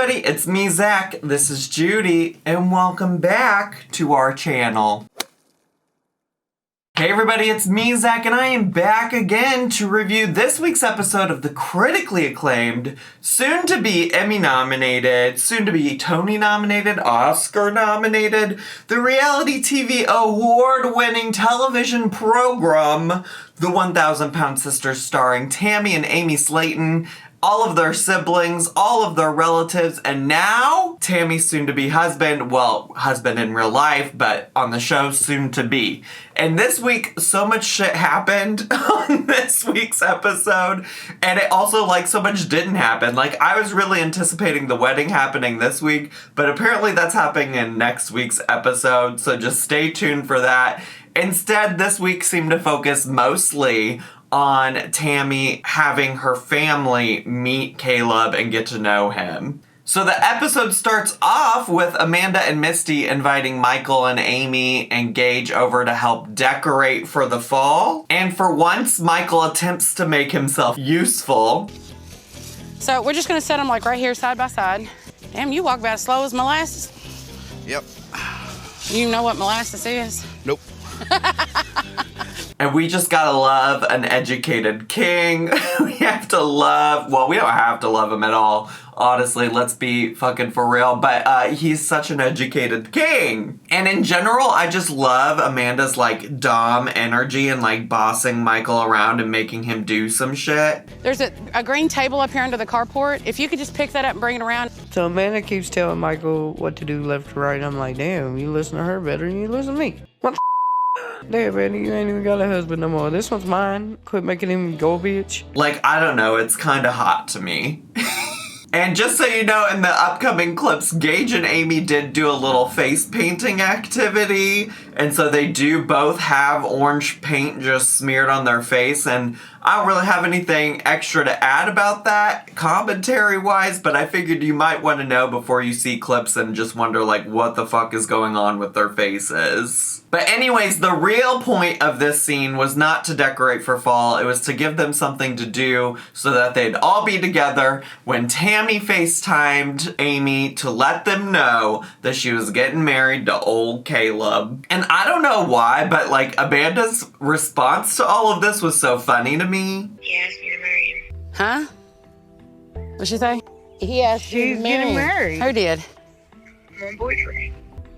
everybody, it's me, Zach. This is Judy, and welcome back to our channel. Hey everybody, it's me, Zach, and I am back again to review this week's episode of the critically acclaimed, soon-to-be Emmy-nominated, soon-to-be Tony-nominated, Oscar-nominated, the reality TV award-winning television program, The 1,000-Pound Sisters, starring Tammy and Amy Slatan, all of their siblings, all of their relatives, and now Tammy's soon-to-be husband, well, husband in real life, but on the show, soon-to-be. And this week, so much shit happened on this week's episode, and it also, so much didn't happen. I was really anticipating the wedding happening this week, but apparently that's happening in next week's episode, so just stay tuned for that. Instead, this week seemed to focus mostly on Tammy having her family meet Caleb and get to know him. So the episode starts off with Amanda and Misty inviting Michael and Amy and Gage over to help decorate for the fall. And for once, Michael attempts to make himself useful. So we're just gonna set them right here side by side. Damn, you walk about as slow as molasses. Yep. You know what molasses is? Nope. And we just gotta love an educated king. We have to love, well, we don't have to love him at all. Honestly, let's be fucking for real. But he's such an educated king. And in general, I just love Amanda's Dom energy and bossing Michael around and making him do some shit. There's a green table up here under the carport. If you could just pick that up and bring it around. So Amanda keeps telling Michael what to do left to right. I'm like, damn, you listen to her better than you listen to me. What the damn, man, you ain't even got a husband no more. This one's mine. Quit making him go, bitch. I don't know. It's kind of hot to me. And just so you know, in the upcoming clips, Gage and Amy did do a little face painting activity. And so they do both have orange paint just smeared on their face. And I don't really have anything extra to add about that commentary-wise, but I figured you might want to know before you see clips and just wonder, what the fuck is going on with their faces. But anyways, the real point of this scene was not to decorate for fall. It was to give them something to do so that they'd all be together when Tammy FaceTimed Amy to let them know that she was getting married to old Caleb. And I don't know why, but Amanda's response to all of this was so funny to me. He asked me to marry him. Huh? What'd she say? He asked me She's to getting married. Who did? my boyfriend.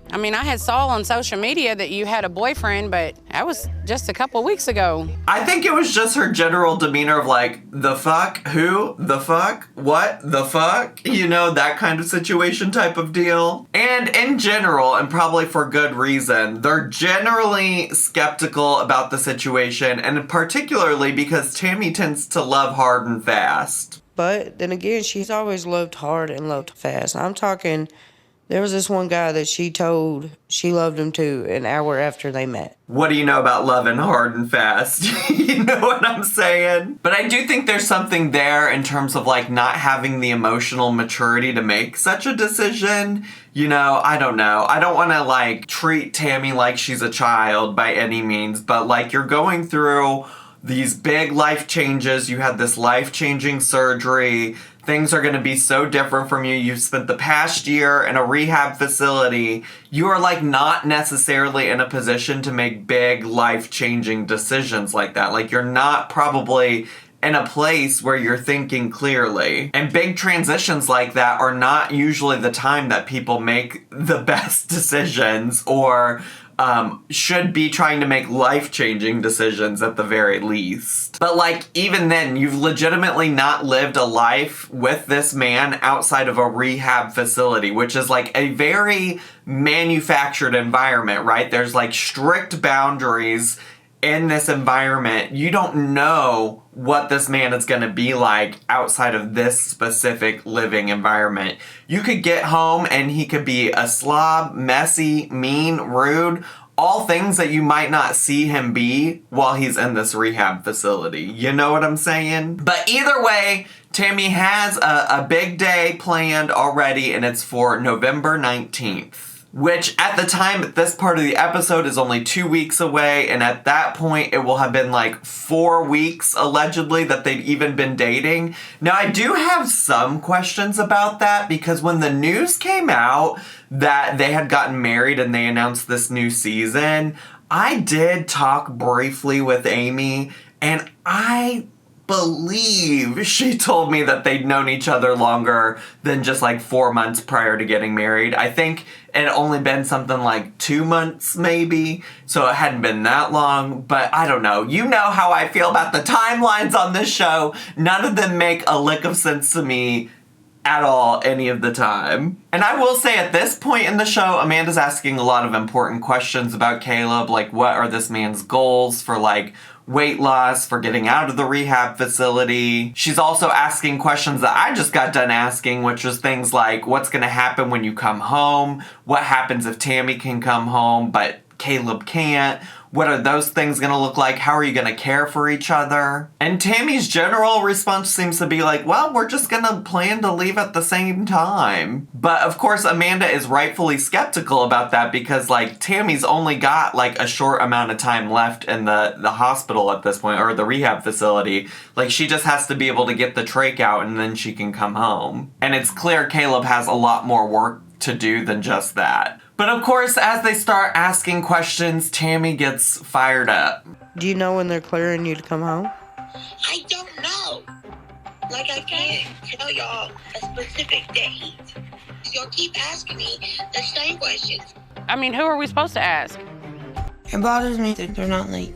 I mean, I had saw on social media that you had a boyfriend, but that was just a couple weeks ago. I think it was just her general demeanor of the fuck? Who? The fuck? What? The fuck? You know, that kind of situation type of deal. And in general, and probably for good reason, they're generally skeptical about the situation, and particularly because Tammy tends to love hard and fast. But then again, she's always loved hard and loved fast. I'm talking, there was this one guy that she told she loved him too an hour after they met. What do you know about loving hard and fast? You know what I'm saying? But I do think there's something there in terms of not having the emotional maturity to make such a decision. You know, I don't know. I don't want to treat Tammy like she's a child by any means, but you're going through these big life changes. You had this life-changing surgery. Things are going to be so different from you. You've spent the past year in a rehab facility. You are not necessarily in a position to make big life-changing decisions like that. You're not probably in a place where you're thinking clearly. And big transitions like that are not usually the time that people make the best decisions or should be trying to make life-changing decisions at the very least. But even then, you've legitimately not lived a life with this man outside of a rehab facility, which is a very manufactured environment, right? There's strict boundaries in this environment. You don't know what this man is going to be like outside of this specific living environment. You could get home and he could be a slob, messy, mean, rude, all things that you might not see him be while he's in this rehab facility. You know what I'm saying? But either way, Tammy has a big day planned already, and it's for November 19th. which at the time, this part of the episode is only 2 weeks away, and at that point, it will have been like 4 weeks, allegedly, that they'd even been dating. Now, I do have some questions about that, because when the news came out that they had gotten married and they announced this new season, I did talk briefly with Amy, and I believe she told me that they'd known each other longer than just like 4 months prior to getting married. I think it had only been something like 2 months maybe, so it hadn't been that long, but I don't know. You know how I feel about the timelines on this show. None of them make a lick of sense to me at all any of the time. And I will say at this point in the show, Amanda's asking a lot of important questions about Caleb, like what are this man's goals for like weight loss, for getting out of the rehab facility. She's also asking questions that I just got done asking, which was things like what's gonna happen when you come home? What happens if Tammy can come home but Caleb can't? What are those things gonna look like? How are you gonna care for each other? And Tammy's general response seems to be like, well, we're just gonna plan to leave at the same time. But of course, Amanda is rightfully skeptical about that because like Tammy's only got like a short amount of time left in the hospital at this point, or the rehab facility. Like she just has to be able to get the trach out and then she can come home. And it's clear Caleb has a lot more work to do than just that. But of course, as they start asking questions, Tammy gets fired up. Do you know when they're clearing you to come home? I don't know. Like, I can't tell y'all a specific date. Y'all keep asking me the same questions. I mean, who are we supposed to ask? It bothers me that they're not, like,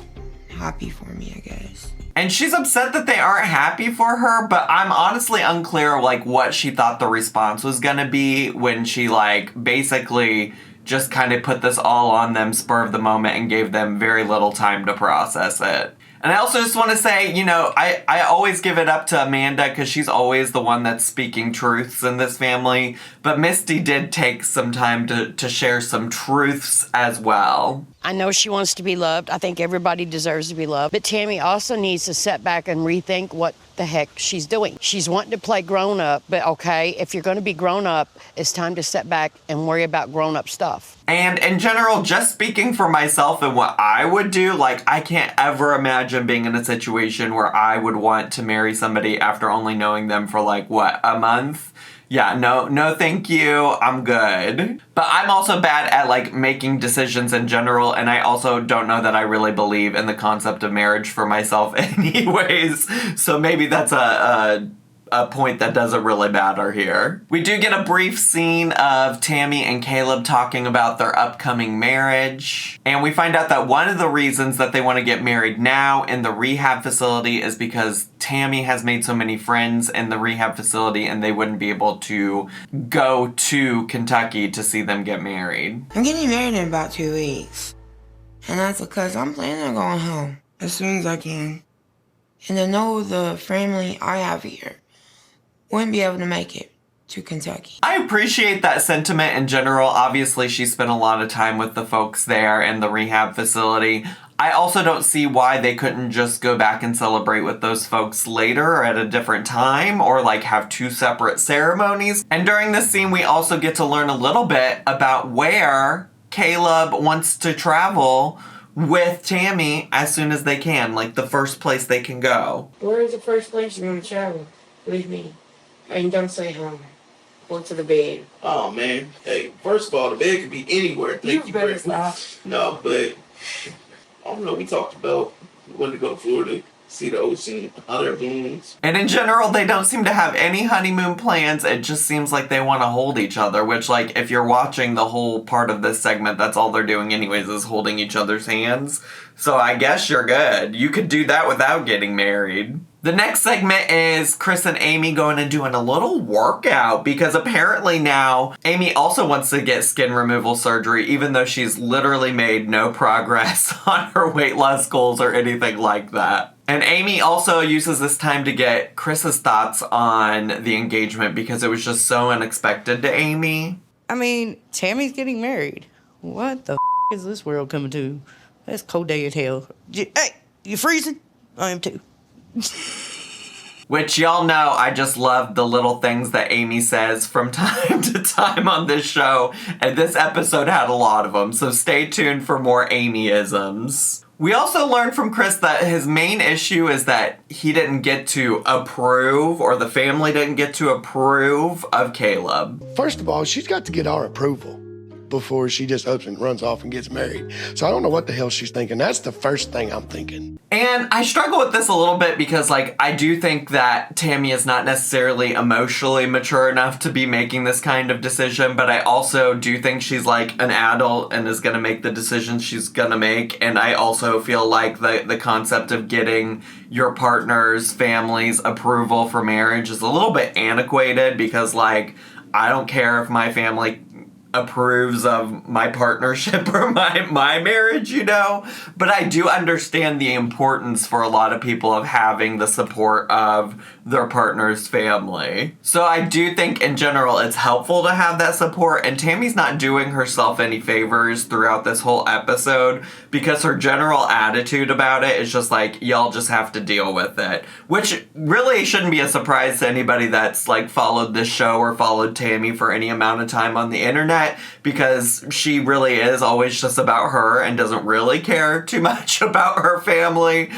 happy for me, I guess. And she's upset that they aren't happy for her, but I'm honestly unclear, like, what she thought the response was gonna be when she, like, basically just kind of put this all on them spur of the moment and gave them very little time to process it. And I also just want to say, you know, I always give it up to Amanda because she's always the one that's speaking truths in this family. But Misty did take some time to share some truths as well. I know she wants to be loved. I think everybody deserves to be loved. But Tammy also needs to sit back and rethink what the heck she's doing. She's wanting to play grown up, but okay, if you're going to be grown up, it's time to step back and worry about grown up stuff. And in general, just speaking for myself and what I would do, like, I can't ever imagine being in a situation where I would want to marry somebody after only knowing them for, like, what, a month? Yeah, no thank you, I'm good. But I'm also bad at, like, making decisions in general, and I also don't know that I really believe in the concept of marriage for myself anyways, so maybe that's a point that doesn't really matter here. We do get a brief scene of Tammy and Caleb talking about their upcoming marriage. And we find out that one of the reasons that they want to get married now in the rehab facility is because Tammy has made so many friends in the rehab facility and they wouldn't be able to go to Kentucky to see them get married. I'm getting married in about 2 weeks. And that's because I'm planning on going home as soon as I can. And I know the family I have here wouldn't be able to make it to Kentucky. I appreciate that sentiment in general. Obviously, she spent a lot of time with the folks there in the rehab facility. I also don't see why they couldn't just go back and celebrate with those folks later or at a different time or like have 2 separate ceremonies. And during this scene, we also get to learn a little bit about where Caleb wants to travel with Tammy as soon as they can, like the first place they can go. Where is the first place you're going to travel with me? And don't say home. Go to the bed. Oh man, hey, first of all, the bed could be anywhere. Thank you better very much. No, but I don't know. We talked about we wanted to go to Florida, see the ocean, hot air balloons. And in general, they don't seem to have any honeymoon plans. It just seems like they want to hold each other, which, like, if you're watching the whole part of this segment, that's all they're doing anyways, is holding each other's hands. So I guess you're good. You could do that without getting married. The next segment is Chris and Amy going and doing a little workout because apparently now Amy also wants to get skin removal surgery even though she's literally made no progress on her weight loss goals or anything like that. And Amy also uses this time to get Chris's thoughts on the engagement because it was just so unexpected to Amy. I mean, Tammy's getting married. What the is this world coming to? That's cold day as hell. Hey, you freezing? I am too. Which y'all know I just love the little things that Amy says from time to time on this show, and this episode had a lot of them, so stay tuned for more Amy-isms. We also learned from Chris that his main issue is that he didn't get to approve, or the family didn't get to approve of Caleb. First of all, she's got to get our approval before she just ups and runs off and gets married. So I don't know what the hell she's thinking. That's the first thing I'm thinking. And I struggle with this a little bit because, like, I do think that Tammy is not necessarily emotionally mature enough to be making this kind of decision, but I also do think she's, like, an adult and is going to make the decisions she's going to make. And I also feel like the concept of getting your partner's family's approval for marriage is a little bit antiquated because, like, I don't care if my family approves of my partnership or my marriage, you know? But I do understand the importance for a lot of people of having the support of their partner's family. So I do think in general it's helpful to have that support, and Tammy's not doing herself any favors throughout this whole episode because her general attitude about it is just like, y'all just have to deal with it. Which really shouldn't be a surprise to anybody that's like followed this show or followed Tammy for any amount of time on the internet, because she really is always just about her and doesn't really care too much about her family.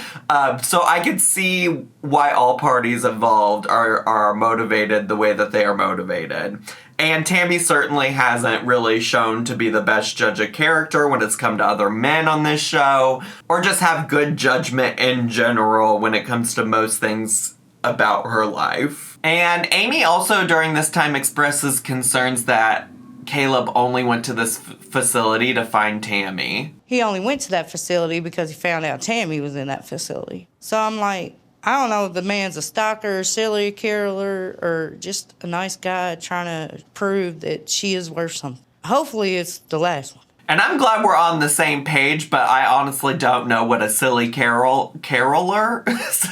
So I could see why all parties involved are motivated the way that they are motivated. And Tammy certainly hasn't really shown to be the best judge of character when it's come to other men on this show, or just have good judgment in general when it comes to most things about her life. And Amy also during this time expresses concerns that Caleb only went to this facility to find Tammy. He only went to that facility because he found out Tammy was in that facility. So I'm like, I don't know if the man's a stalker, serial killer, or just a nice guy trying to prove that she is worth something. Hopefully it's the last one. And I'm glad we're on the same page, but I honestly don't know what a silly caroler is.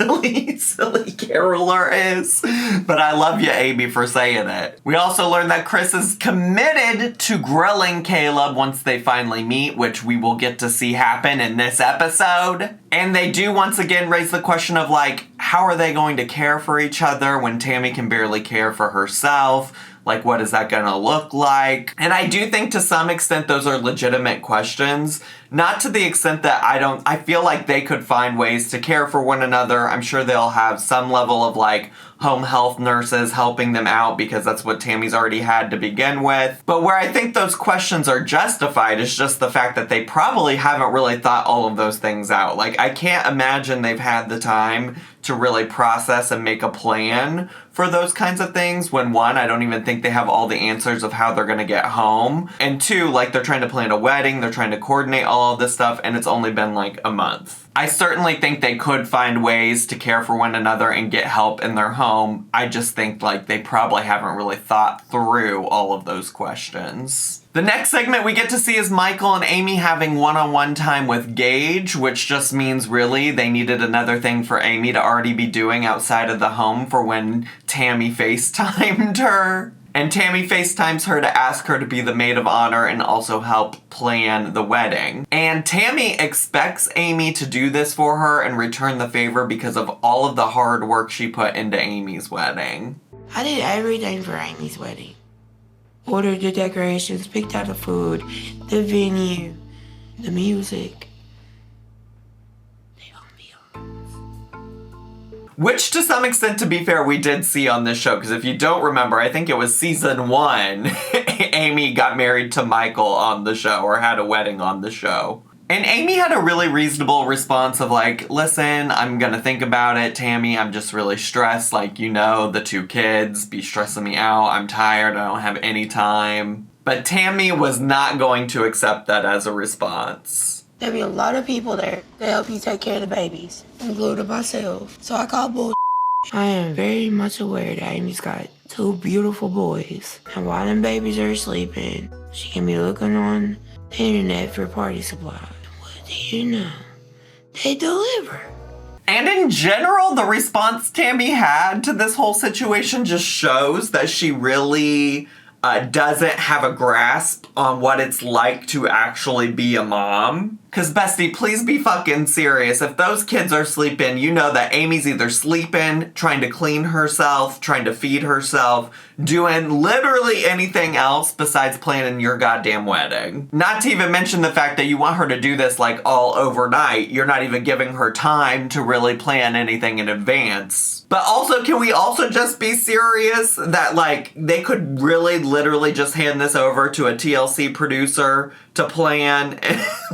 But I love you, Amy, for saying it. We also learned that Chris is committed to grilling Caleb once they finally meet, which we will get to see happen in this episode. And they do once again raise the question of, like, how are they going to care for each other when Tammy can barely care for herself? Like, what is that gonna look like? And I do think to some extent those are legitimate questions. Not to the extent that I feel like they could find ways to care for one another. I'm sure they'll have some level of, like, home health nurses helping them out because that's what Tammy's already had to begin with. But where I think those questions are justified is just the fact that they probably haven't really thought all of those things out. Like, I can't imagine they've had the time to really process and make a plan for those kinds of things when, one, I don't even think they have all the answers of how they're gonna get home, and two, like, they're trying to plan a wedding, they're trying to coordinate all of this stuff, and it's only been like a month. I certainly think they could find ways to care for one another and get help in their home. I just think, like, they probably haven't really thought through all of those questions. The next segment we get to see is Michael and Amy having one-on-one time with Gage, which just means really they needed another thing for Amy to already be doing outside of the home for when Tammy FaceTimed her. And Tammy FaceTimes her to ask her to be the maid of honor and also help plan the wedding. And Tammy expects Amy to do this for her and return the favor because of all of the hard work she put into Amy's wedding. I did everything for Amy's wedding. Ordered the decorations, picked out the food, the venue, the music. Which, to some extent, to be fair, we did see on this show, because if you don't remember, I think it was season 1, Amy got married to Michael on the show, or had a wedding on the show. And Amy had a really reasonable response of like, listen, I'm gonna think about it, Tammy, I'm just really stressed, like, you know, the 2 kids be stressing me out, I'm tired, I don't have any time. But Tammy was not going to accept that as a response. There'll be a lot of people there to help you take care of the babies, including myself. So I call bull. I am very much aware that Amy's got 2 beautiful boys. And while them babies are sleeping, she can be looking on the internet for party supplies. What do you know? They deliver. And in general, the response Tammy had to this whole situation just shows that she really doesn't have a grasp on what it's like to actually be a mom. Because, bestie, please be fucking serious. If those kids are sleeping, you know that Amy's either sleeping, trying to clean herself, trying to feed herself, doing literally anything else besides planning your goddamn wedding. Not to even mention the fact that you want her to do this, like, all overnight. You're not even giving her time to really plan anything in advance. But also, can we also just be serious that, like, they could really literally just hand this over to a TLC producer to plan?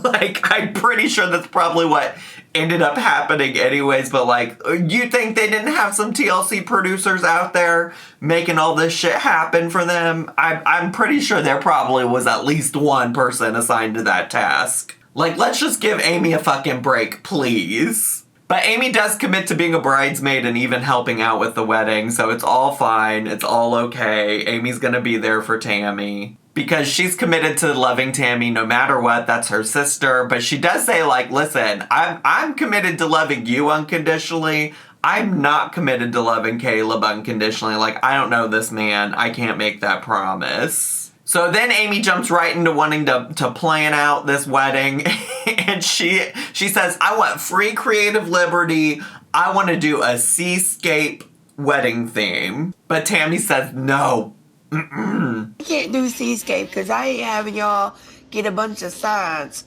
Like, I'm pretty sure that's probably what ended up happening anyways, but, like, you think they didn't have some TLC producers out there making all this shit happen for them? I'm pretty sure there probably was at least one person assigned to that task. Like, let's just give Amy a fucking break, please. But Amy does commit to being a bridesmaid and even helping out with the wedding, so it's all fine. It's all okay. Amy's gonna be there for Tammy. Because she's committed to loving Tammy no matter what. That's her sister. But she does say, like, listen, I'm committed to loving you unconditionally. I'm not committed to loving Caleb unconditionally. Like, I don't know this man. I can't make that promise. So then Amy jumps right into wanting to plan out this wedding. And she says, I want free creative liberty. I want to do a seascape wedding theme. But Tammy says, no. I can't do seascape because I ain't having y'all get a bunch of signs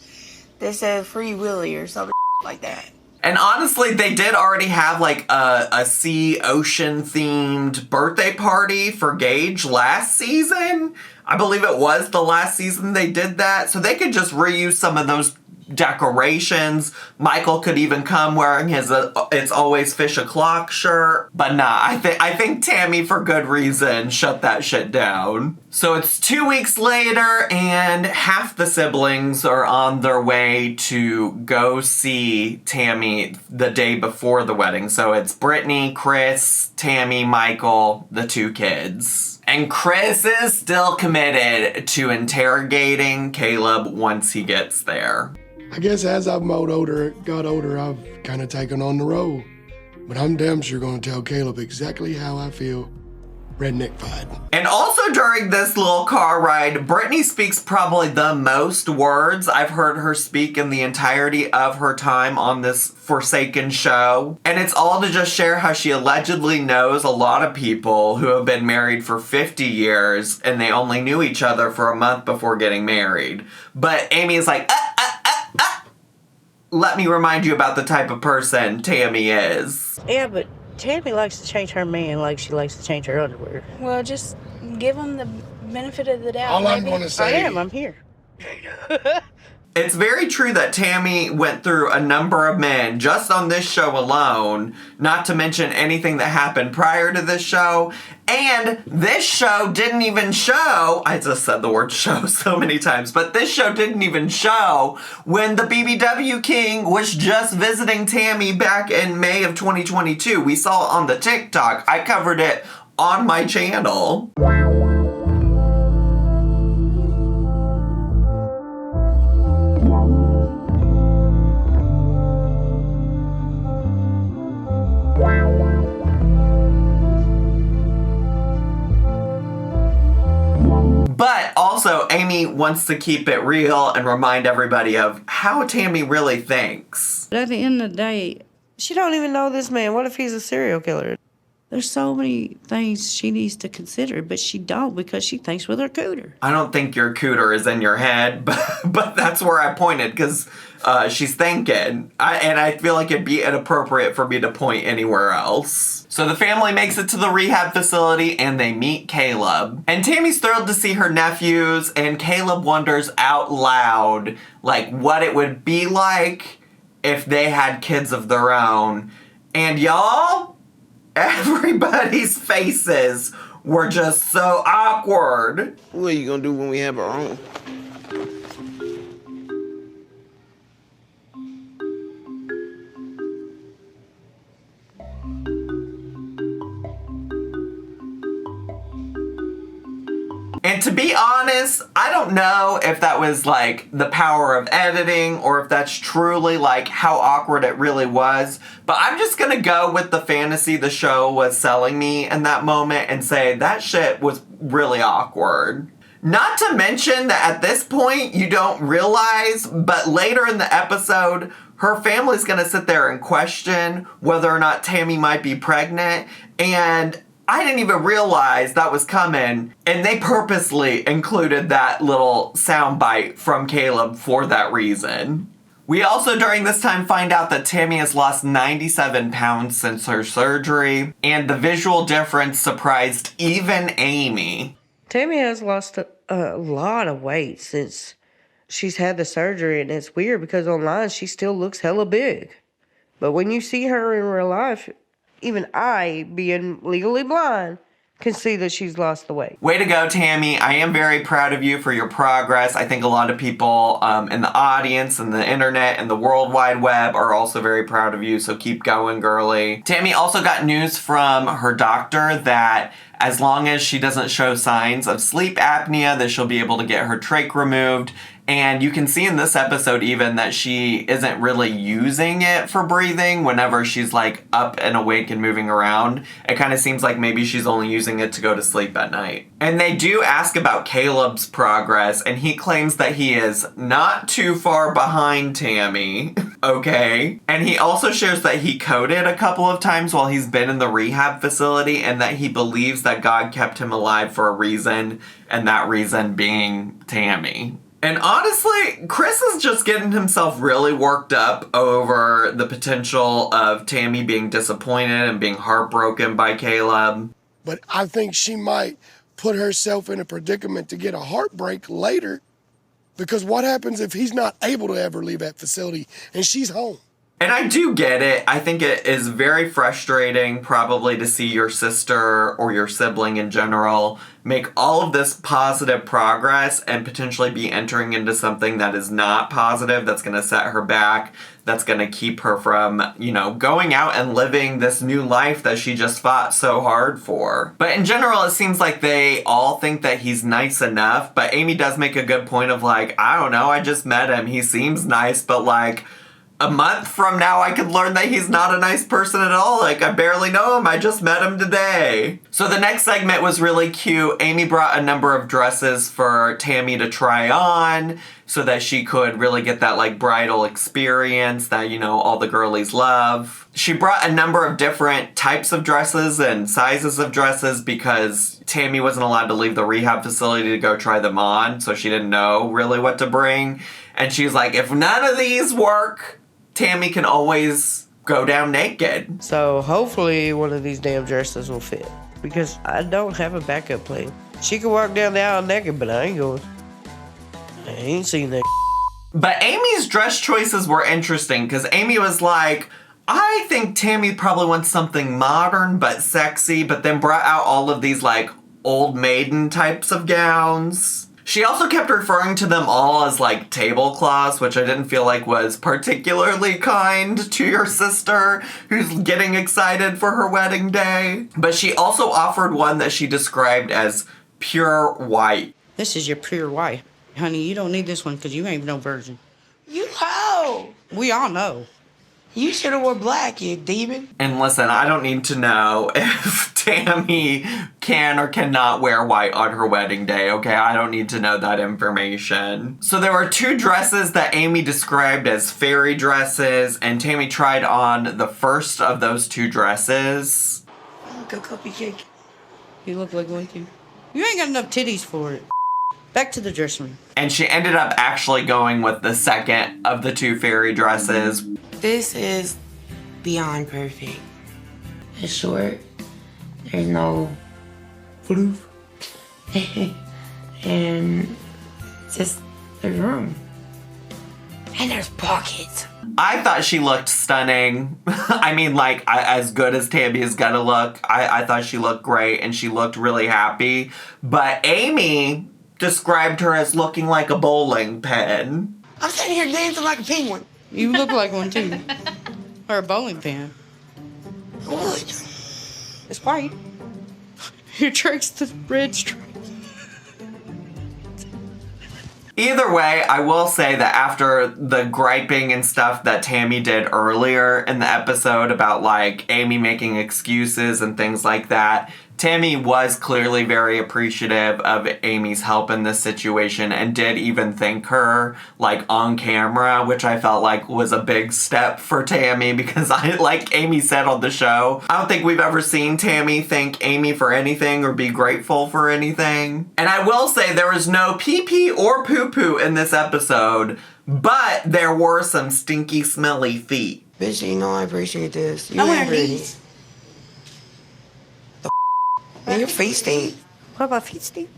that says Free Willy or something like that. And honestly, they did already have like a sea ocean themed birthday party for Gage last season. I believe it was the last season they did that. So they could just reuse some of those decorations. Michael could even come wearing his It's Always Fish O'Clock shirt. But nah, I think Tammy, for good reason, shut that shit down. So it's 2 weeks later, and half the siblings are on their way to go see Tammy the day before the wedding. So it's Brittany, Chris, Tammy, Michael, the two kids. And Chris is still committed to interrogating Caleb once he gets there. I guess as I've got older, I've kind of taken on the role. But I'm damn sure going to tell Caleb exactly how I feel redneck-fied. And also during this little car ride, Brittany speaks probably the most words I've heard her speak in the entirety of her time on this Forsaken show. And it's all to just share how she allegedly knows a lot of people who have been married for 50 years and they only knew each other for a month before getting married. But Amy is like, let me remind you about the type of person Tammy is. Yeah, but Tammy likes to change her man like she likes to change her underwear. Well, just give him the benefit of the doubt. All I'm going to say... I'm here. It's very true that Tammy went through a number of men just on this show alone, not to mention anything that happened prior to this show. And this show didn't even show, I just said the word show so many times, but this show didn't even show when the BBW King was just visiting Tammy back in May of 2022. We saw it on the TikTok. I covered it on my channel. But also, Amy wants to keep it real and remind everybody of how Tammy really thinks. But at the end of the day, she don't even know this man. What if he's a serial killer? There's so many things she needs to consider, but she don't because she thinks with her cooter. I don't think your cooter is in your head, but that's where I pointed because she's thinking. And I feel like it'd be inappropriate for me to point anywhere else. So the family makes it to the rehab facility and they meet Caleb. And Tammy's thrilled to see her nephews, and Caleb wonders out loud like what it would be like if they had kids of their own. And y'all, everybody's faces were just so awkward. What are you gonna do when we have our own? And to be honest, I don't know if that was like the power of editing or if that's truly like how awkward it really was. But I'm just gonna go with the fantasy the show was selling me in that moment and say that shit was really awkward. Not to mention that at this point, you don't realize, but later in the episode, her family's gonna sit there and question whether or not Tammy might be pregnant, and I didn't even realize that was coming, and they purposely included that little soundbite from Caleb for that reason. We also, during this time, find out that Tammy has lost 97 pounds since her surgery, and the visual difference surprised even Amy. Tammy has lost a lot of weight since she's had the surgery, and it's weird because online she still looks hella big. But when you see her in real life, even I, being legally blind, can see that she's lost the weight. Way to go, Tammy. I am very proud of you for your progress. I think a lot of people in the audience and the internet and the World Wide Web are also very proud of you, so keep going, girly. Tammy also got news from her doctor that as long as she doesn't show signs of sleep apnea, that she'll be able to get her trach removed. And you can see in this episode even that she isn't really using it for breathing whenever she's like up and awake and moving around. It kind of seems like maybe she's only using it to go to sleep at night. And they do ask about Caleb's progress, and he claims that he is not too far behind Tammy. Okay. And he also shares that he coded a couple of times while he's been in the rehab facility, and that he believes that God kept him alive for a reason, and that reason being Tammy. And honestly, Chris is just getting himself really worked up over the potential of Tammy being disappointed and being heartbroken by Caleb. But I think she might put herself in a predicament to get a heartbreak later, because what happens if he's not able to ever leave that facility and she's home? And I do get it. I think it is very frustrating probably to see your sister or your sibling in general make all of this positive progress and potentially be entering into something that is not positive, that's going to set her back, that's going to keep her from, going out and living this new life that she just fought so hard for. But in general, it seems like they all think that he's nice enough, but Amy does make a good point of like, I don't know, I just met him. He seems nice, but like, a month from now, I could learn that he's not a nice person at all. Like, I barely know him. I just met him today. So the next segment was really cute. Amy brought a number of dresses for Tammy to try on so that she could really get that, like, bridal experience that, all the girlies love. She brought a number of different types of dresses and sizes of dresses because Tammy wasn't allowed to leave the rehab facility to go try them on, so she didn't know really what to bring. And she's like, if none of these work, Tammy can always go down naked. So hopefully one of these damn dresses will fit, because I don't have a backup plan. She can walk down the aisle naked, but I ain't going. I ain't seen that. But Amy's dress choices were interesting because Amy was like, I think Tammy probably wants something modern but sexy, but then brought out all of these like old maiden types of gowns. She also kept referring to them all as like tablecloths, which I didn't feel like was particularly kind to your sister who's getting excited for her wedding day. But she also offered one that she described as pure white. This is your pure white. Honey, you don't need this one because you ain't no virgin. You hoe! We all know. You should have wore black, you demon. And listen, I don't need to know if Tammy can or cannot wear white on her wedding day, okay? I don't need to know that information. So there were two dresses that Amy described as fairy dresses, and Tammy tried on the first of those two dresses. Look, a cupcake. You look like one too. You ain't got enough titties for it. Back to the dressing room. And she ended up actually going with the second of the two fairy dresses. This is beyond perfect. It's short. There's no floof. And just there's room. And there's pockets. I thought she looked stunning. I mean, like, as good as Tammy is gonna look. I thought she looked great and she looked really happy. But Amy described her as looking like a bowling pin. I'm sitting here dancing like a penguin. You look like one too. Or a bowling pin. What? It's white. Your trick's the red stripe. Either way, I will say that after the griping and stuff that Tammy did earlier in the episode about like Amy making excuses and things like that, Tammy was clearly very appreciative of Amy's help in this situation and did even thank her, like, on camera, which I felt like was a big step for Tammy because like Amy said on the show, I don't think we've ever seen Tammy thank Amy for anything or be grateful for anything. And I will say there was no pee-pee or poo-poo in this episode, but there were some stinky, smelly feet. Bitch, you know I appreciate this. You I wear ain't pretty. these. And your feet stink. What about feet, Steve?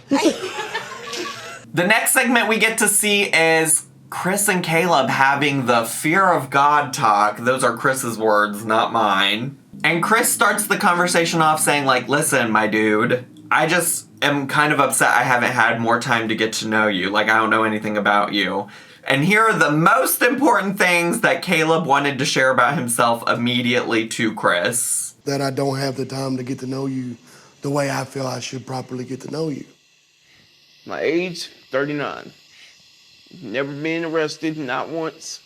The next segment we get to see is Chris and Caleb having the fear of God talk. Those are Chris's words, not mine. And Chris starts the conversation off saying, like, listen, my dude, I just am kind of upset I haven't had more time to get to know you. Like, I don't know anything about you. And here are the most important things that Caleb wanted to share about himself immediately to Chris. That I don't have the time to get to know you the way I feel I should properly get to know you. My age, 39. Never been arrested, not once.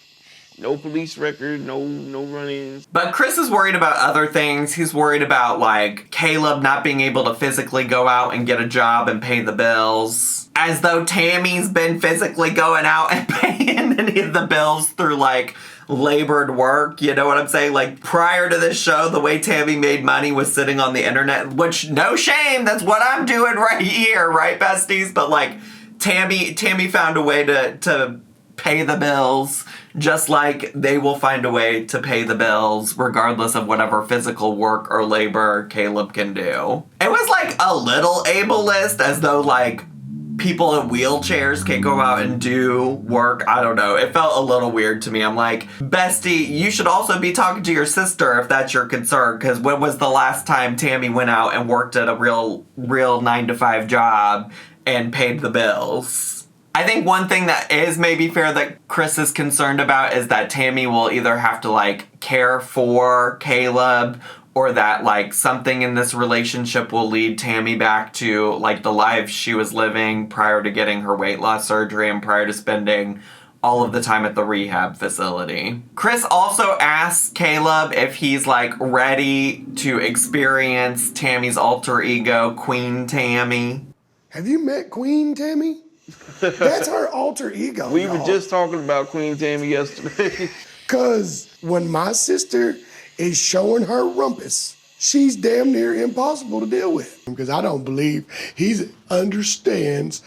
No police record, no run-ins. But Chris is worried about other things. He's worried about, like, Caleb not being able to physically go out and get a job and pay the bills. As though Tammy's been physically going out and paying any of the bills through, like, labored work. You know what I'm saying? Like, prior to this show, the way Tammy made money was sitting on the internet, which, no shame, that's what I'm doing right here, right, besties? But, like, Tammy found a way to pay the bills, just like they will find a way to pay the bills regardless of whatever physical work or labor Caleb can do. It was like a little ableist, as though like people in wheelchairs can't go out and do work. I don't know. It felt a little weird to me. I'm like, bestie, you should also be talking to your sister if that's your concern, because when was the last time Tammy went out and worked at a real 9-to-5 job and paid the bills? I think one thing that is maybe fair that Chris is concerned about is that Tammy will either have to, like, care for Caleb, or that, like, something in this relationship will lead Tammy back to, like, the life she was living prior to getting her weight loss surgery and prior to spending all of the time at the rehab facility. Chris also asks Caleb if he's, like, ready to experience Tammy's alter ego, Queen Tammy. Have you met Queen Tammy? That's her alter ego. We were just talking about Queen Tammy yesterday. Because when my sister is showing her rumpus, she's damn near impossible to deal with. Because I don't believe he understands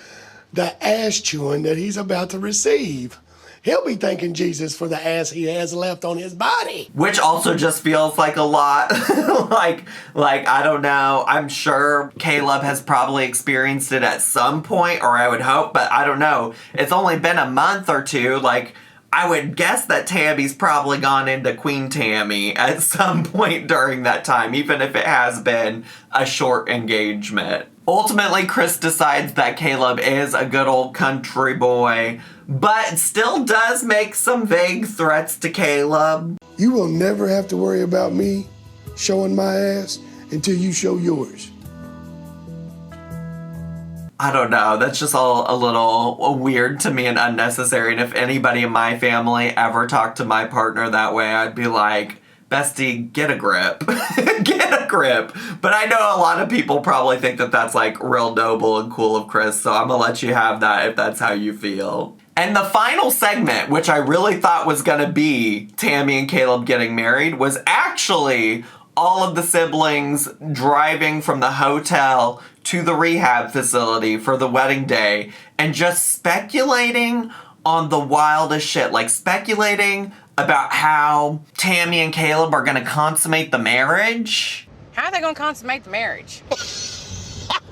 the ass chewing that he's about to receive. He'll be thanking Jesus for the ass he has left on his body. Which also just feels like a lot. like, I don't know. I'm sure Caleb has probably experienced it at some point, or I would hope, but I don't know. It's only been a month or two. Like, I would guess that Tammy's probably gone into Queen Tammy at some point during that time, even if it has been a short engagement. Ultimately, Chris decides that Caleb is a good old country boy, but still does make some vague threats to Caleb. You will never have to worry about me showing my ass until you show yours. I don't know, that's just all a little weird to me and unnecessary, and if anybody in my family ever talked to my partner that way, I'd be like, bestie, get a grip. Get a grip. But I know a lot of people probably think that that's like real noble and cool of Chris, so I'm gonna let you have that if that's how you feel. And the final segment, which I really thought was gonna be Tammy and Caleb getting married, was actually all of the siblings driving from the hotel to the rehab facility for the wedding day and just speculating on the wildest shit. Like speculating about how Tammy and Caleb are gonna consummate the marriage. How are they gonna consummate the marriage?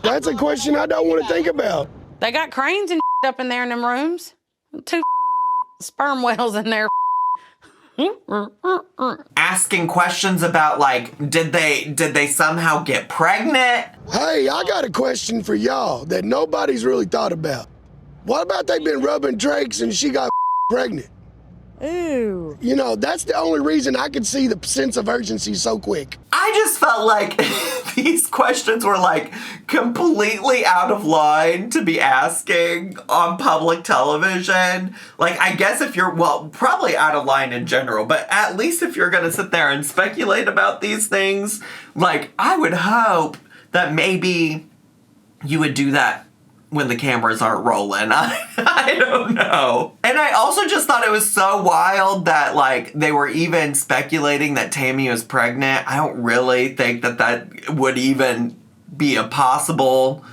That's a question I don't want to think about. They got cranes and up in there in them rooms. 2 sperm whales in there. Asking questions about, like, did they somehow get pregnant? Hey, I got a question for y'all that nobody's really thought about. What about they been rubbing Drake's and she got pregnant? Ooh. You know, that's the only reason I could see the sense of urgency so quick. I just felt like these questions were like completely out of line to be asking on public television. Like, I guess if you're, well, probably out of line in general, but at least if you're gonna sit there and speculate about these things, like, I would hope that maybe you would do that when the cameras aren't rolling. I don't know. And I also just thought it was so wild that, like, they were even speculating that Tammy was pregnant. I don't really think that would even be a possible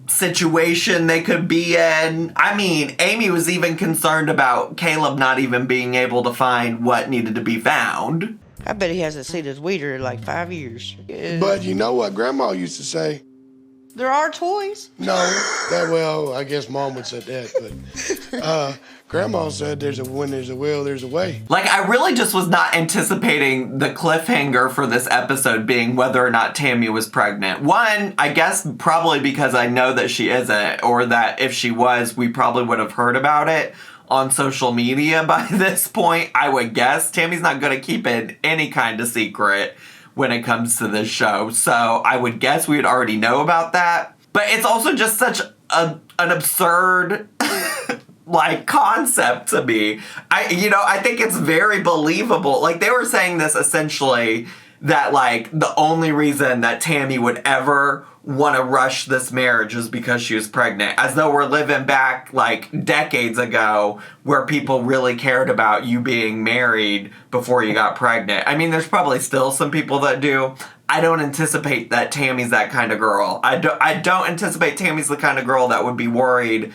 situation they could be in. I mean, Amy was even concerned about Caleb not even being able to find what needed to be found. I bet he hasn't seen his weeder in like 5 years. But you know what Grandma used to say? There are toys? No, well, I guess Mom would say that, but Grandma said when there's a will, there's a way. Like, I really just was not anticipating the cliffhanger for this episode being whether or not Tammy was pregnant. One, I guess probably because I know that she isn't, or that if she was, we probably would have heard about it on social media by this point. I would guess Tammy's not going to keep it any kind of secret when it comes to this show. So I would guess we would already know about that. But it's also just such an absurd like concept to me. I think it's very believable. Like, they were saying this essentially that, like, the only reason that Tammy would ever want to rush this marriage is because she was pregnant. As though we're living back, like, decades ago where people really cared about you being married before you got pregnant. I mean, there's probably still some people that do. I don't anticipate that Tammy's that kind of girl. I don't anticipate Tammy's the kind of girl that would be worried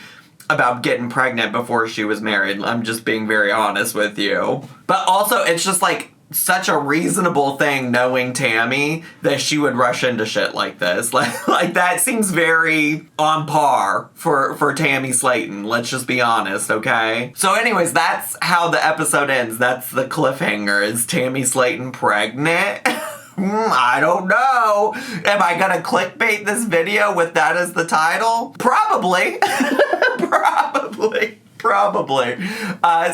about getting pregnant before she was married. I'm just being very honest with you. But also, it's just, like, such a reasonable thing knowing Tammy that she would rush into shit like this. Like that seems very on par for Tammy Slaton. Let's just be honest, okay? So anyways, that's how the episode ends. That's the cliffhanger. Is Tammy Slaton pregnant? I don't know. Am I gonna clickbait this video with that as the title? Probably. Probably.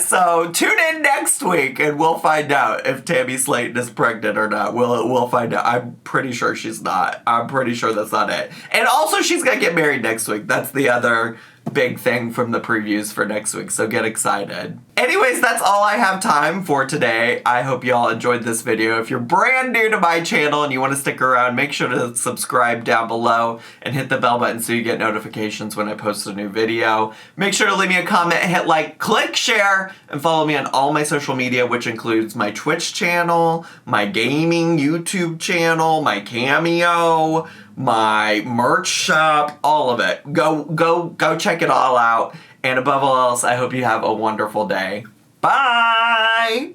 So tune in next week and we'll find out if Tammy Slaton is pregnant or not. We'll find out. I'm pretty sure she's not. I'm pretty sure that's not it. And also, she's gonna get married next week. That's the other big thing from the previews for next week, so get excited. Anyways, that's all I have time for today. I hope y'all enjoyed this video. If you're brand new to my channel and you want to stick around, make sure to subscribe down below and hit the bell button so you get notifications when I post a new video. Make sure to leave me a comment, hit like, click share, and follow me on all my social media, which includes my Twitch channel, my gaming YouTube channel, my Cameo, my merch shop, all of it. Go check it all out. And above all else, I hope you have a wonderful day. Bye!